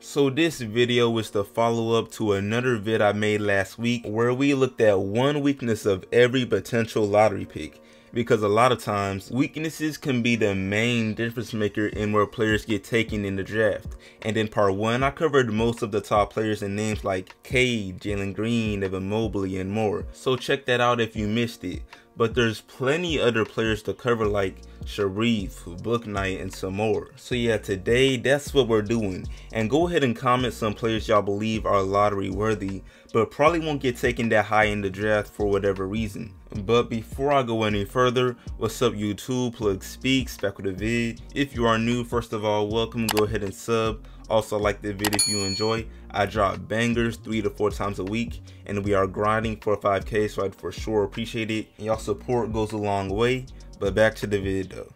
So this video is the follow-up to another vid I made last week where we looked at one weakness of every potential lottery pick, because a lot of times weaknesses can be the main difference maker in where players get taken in the draft. And in part 1 I covered most of the top players and names like Cade, Jalen Green, Evan Mobley, and more, so check that out if you missed it. But there's plenty other players to cover like Sharife, Book Knight, and some more. So yeah, today that's what we're doing. And go ahead and comment some players y'all believe are lottery worthy, but probably won't get taken that high in the draft for whatever reason. But before I go any further, what's up YouTube, Plug Speaks, back with a vid. If you are new, first of all, welcome, go ahead and sub. Also like the vid if you enjoy. I drop bangers 3 to 4 times a week, and we are grinding for 5K, so I'd for sure appreciate it. And y'all support goes a long way. But back to the vid though.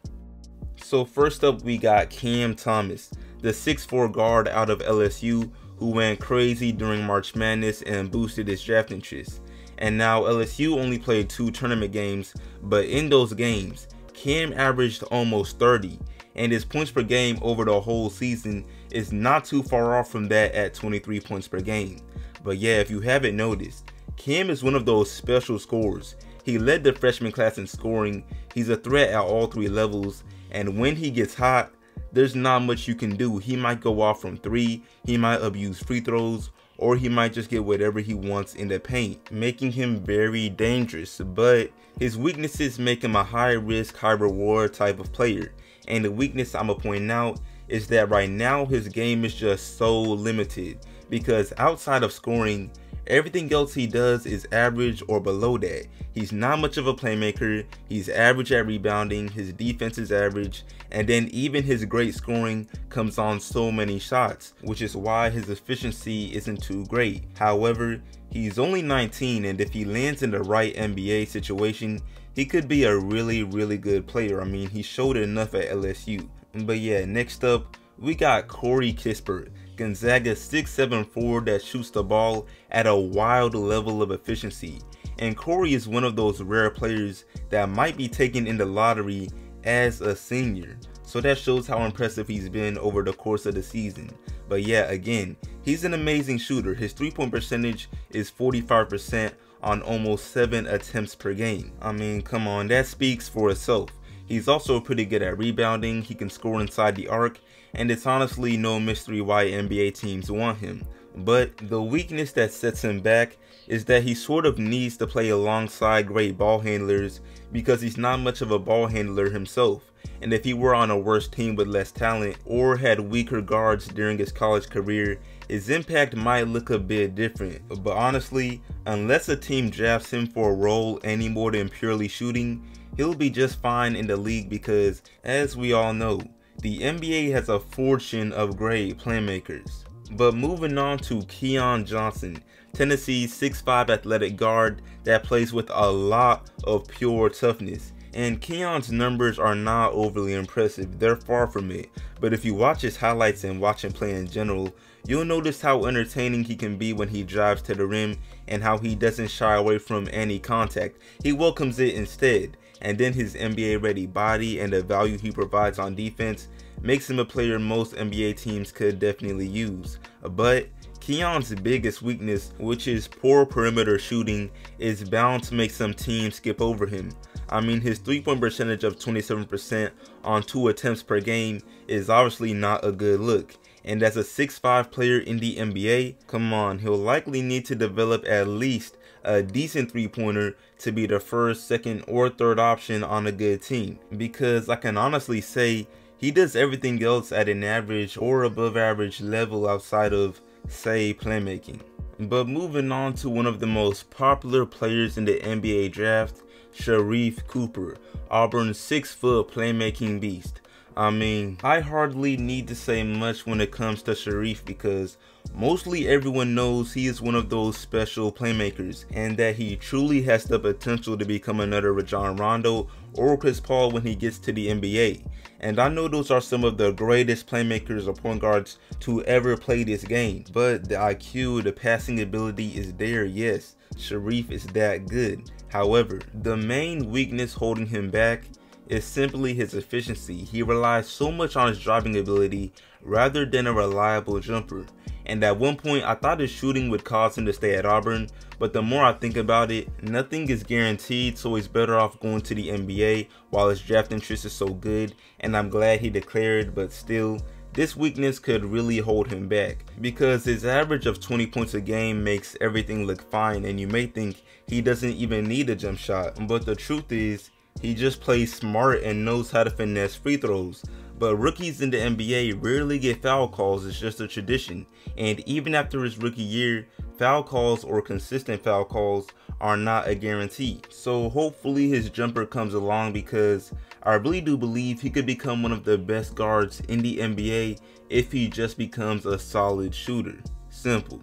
So first up we got Cam Thomas, the 6'4" guard out of LSU who went crazy during March Madness and boosted his draft interest. And now LSU only played 2 tournament games, but in those games Cam averaged almost 30, and his points per game over the whole season is not too far off from that at 23 points per game. But yeah, if you haven't noticed, Cam is one of those special scorers. He led the freshman class in scoring, he's a threat at all 3 levels, and when he gets hot, there's not much you can do. He might go off from 3, he might abuse free throws, or he might just get whatever he wants in the paint, making him very dangerous. But his weaknesses make him a high risk, high reward type of player. And the weakness I'ma point out is that right now his game is just so limited, because outside of scoring, everything else he does is average or below that. He's not much of a playmaker, he's average at rebounding, his defense is average, and then even his great scoring comes on so many shots, which is why his efficiency isn't too great. However, he's only 19, and if he lands in the right NBA situation, he could be a really good player. I mean, he showed it enough at LSU. But yeah, next up we got Kispert, Gonzaga's 6'7" forward that shoots the ball at a wild level of efficiency. And Corey is one of those rare players that might be taken in the lottery as a senior, so that shows how impressive he's been over the course of the season. But yeah, again, he's an amazing shooter. His 3-point percentage is 45% on almost 7 attempts per game. I mean, come on, that speaks for itself. He's also pretty good at rebounding, he can score inside the arc, and it's honestly no mystery why NBA teams want him. But the weakness that sets him back is that he sort of needs to play alongside great ball handlers, because he's not much of a ball handler himself. And if he were on a worse team with less talent or had weaker guards during his college career, his impact might look a bit different. But honestly, unless a team drafts him for a role any more than purely shooting, he'll be just fine in the league, because as we all know, the NBA has a fortune of great playmakers. But moving on to Keon Johnson, Tennessee's 6'5" athletic guard that plays with a lot of pure toughness. And Keon's numbers are not overly impressive, they're far from it. But if you watch his highlights and watch him play in general, you'll notice how entertaining he can be when he drives to the rim, and how he doesn't shy away from any contact. He welcomes it instead. And then his NBA ready body and the value he provides on defense makes him a player most NBA teams could definitely use. But Keon's biggest weakness, which is poor perimeter shooting, is bound to make some teams skip over him. I mean, his 3-point percentage of 27% on 2 attempts per game is obviously not a good look. And as a 6'5" player in the NBA, come on, he'll likely need to develop at least a decent 3-pointer to be the first, second, or third option on a good team. Because I can honestly say he does everything else at an average or above average level outside of, say, playmaking. But moving on to one of the most popular players in the NBA draft, Sharife Cooper, Auburn's 6-foot playmaking beast. I mean, I hardly need to say much when it comes to Sharife, because mostly everyone knows he is one of those special playmakers, and that he truly has the potential to become another Rajon Rondo or Chris Paul when he gets to the NBA. And I know those are some of the greatest playmakers or point guards to ever play this game, but the IQ, the passing ability is there, yes. Sharife is that good. However, the main weakness holding him back is simply his efficiency. He relies so much on his driving ability rather than a reliable jumper. And at one point I thought his shooting would cause him to stay at Auburn, but the more I think about it, nothing is guaranteed, so he's better off going to the NBA while his draft interest is so good, and I'm glad he declared. But still, this weakness could really hold him back, because his average of 20 points a game makes everything look fine, and you may think he doesn't even need a jump shot, but the truth is he just plays smart and knows how to finesse free throws. But rookies in the NBA rarely get foul calls, it's just a tradition, and even after his rookie year, foul calls or consistent foul calls are not a guarantee. So hopefully his jumper comes along, because I really do believe he could become one of the best guards in the NBA if he just becomes a solid shooter. Simple.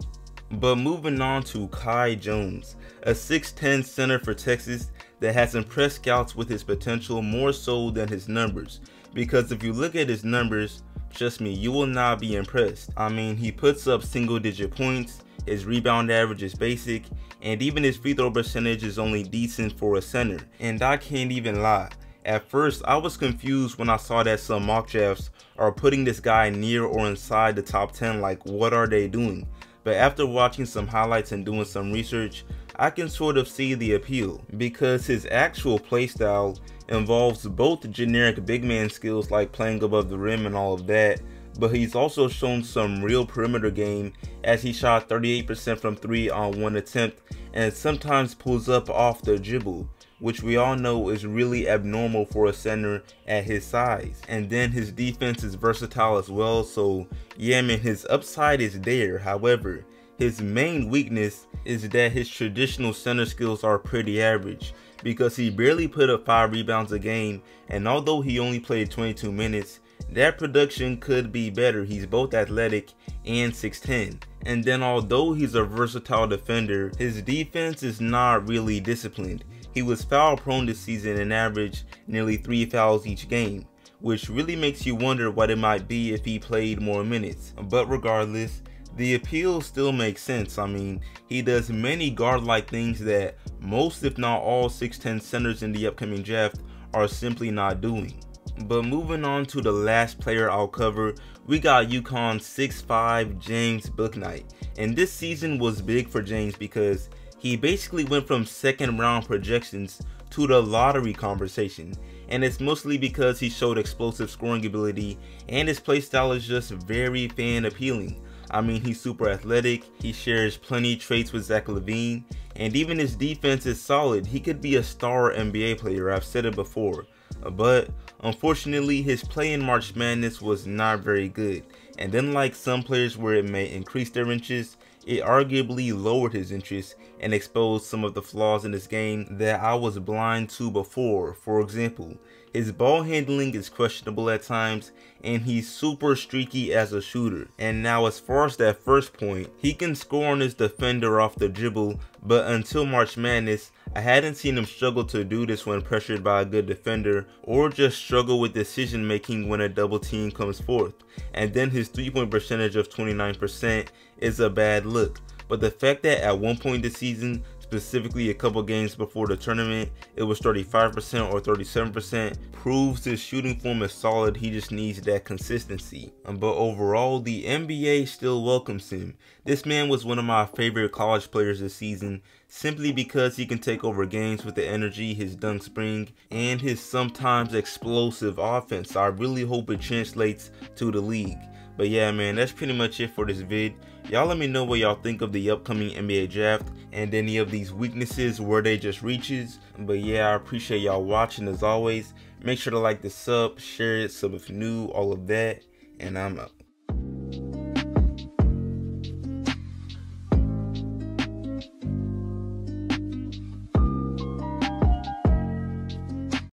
But moving on to Keon Johnson, a 6'10" center for Texas that has impressed scouts with his potential more so than his numbers. Because if you look at his numbers, trust me, you will not be impressed. I mean, he puts up single-digit points, his rebound average is basic, and even his free throw percentage is only decent for a center. And I can't even lie, at first I was confused when I saw that some mock drafts are putting this guy near or inside the top 10, like what are they doing? But after watching some highlights and doing some research, I can sort of see the appeal, because his actual playstyle involves both generic big man skills like playing above the rim and all of that, but he's also shown some real perimeter game, as he shot 38% from 3 on one attempt and sometimes pulls up off the dribble, which we all know is really abnormal for a center at his size. And then his defense is versatile as well, so yeah man, his upside is there. However, his main weakness is that his traditional center skills are pretty average, because he barely put up 5 rebounds a game, and although he only played 22 minutes, that production could be better. He's both athletic and 6'10". And then although he's a versatile defender, his defense is not really disciplined. He was foul prone this season and averaged nearly 3 fouls each game, which really makes you wonder what it might be if he played more minutes. But regardless, the appeal still makes sense. I mean, he does many guard-like things that most if not all 6'10" centers in the upcoming draft are simply not doing. But moving on to the last player I'll cover, we got yukon 6'5" James Bouknight. And this season was big for James because he basically went from second round projections to the lottery conversation. And it's mostly because he showed explosive scoring ability, and his playstyle is just very fan appealing. I mean, he's super athletic, he shares plenty traits with Zach LaVine, and even his defense is solid. He could be a star NBA player, I've said it before. But unfortunately, his play in March Madness was not very good, and unlike some players where it may increase their interest, it arguably lowered his interest and exposed some of the flaws in his game that I was blind to before. For example, his ball handling is questionable at times, and he's super streaky as a shooter. And now as far as that first point, he can score on his defender off the dribble, but until March Madness, I hadn't seen him struggle to do this when pressured by a good defender, or just struggle with decision making when a double team comes forth. And then his 3-point percentage of 29% is a bad look. But the fact that at one point this season, specifically a couple games before the tournament, it was 35% or 37%, proves his shooting form is solid. He just needs that consistency. But overall, the NBA still welcomes him. This man was one of my favorite college players this season, simply because he can take over games with the energy his dunks bring and his sometimes explosive offense. I really hope it translates to the league. But yeah man, that's pretty much it for this vid. Y'all let me know what y'all think of the upcoming NBA draft and any of these weaknesses, were they just reaches. But yeah, I appreciate y'all watching as always. Make sure to like the sub, share it, sub if new, all of that, and I'm out.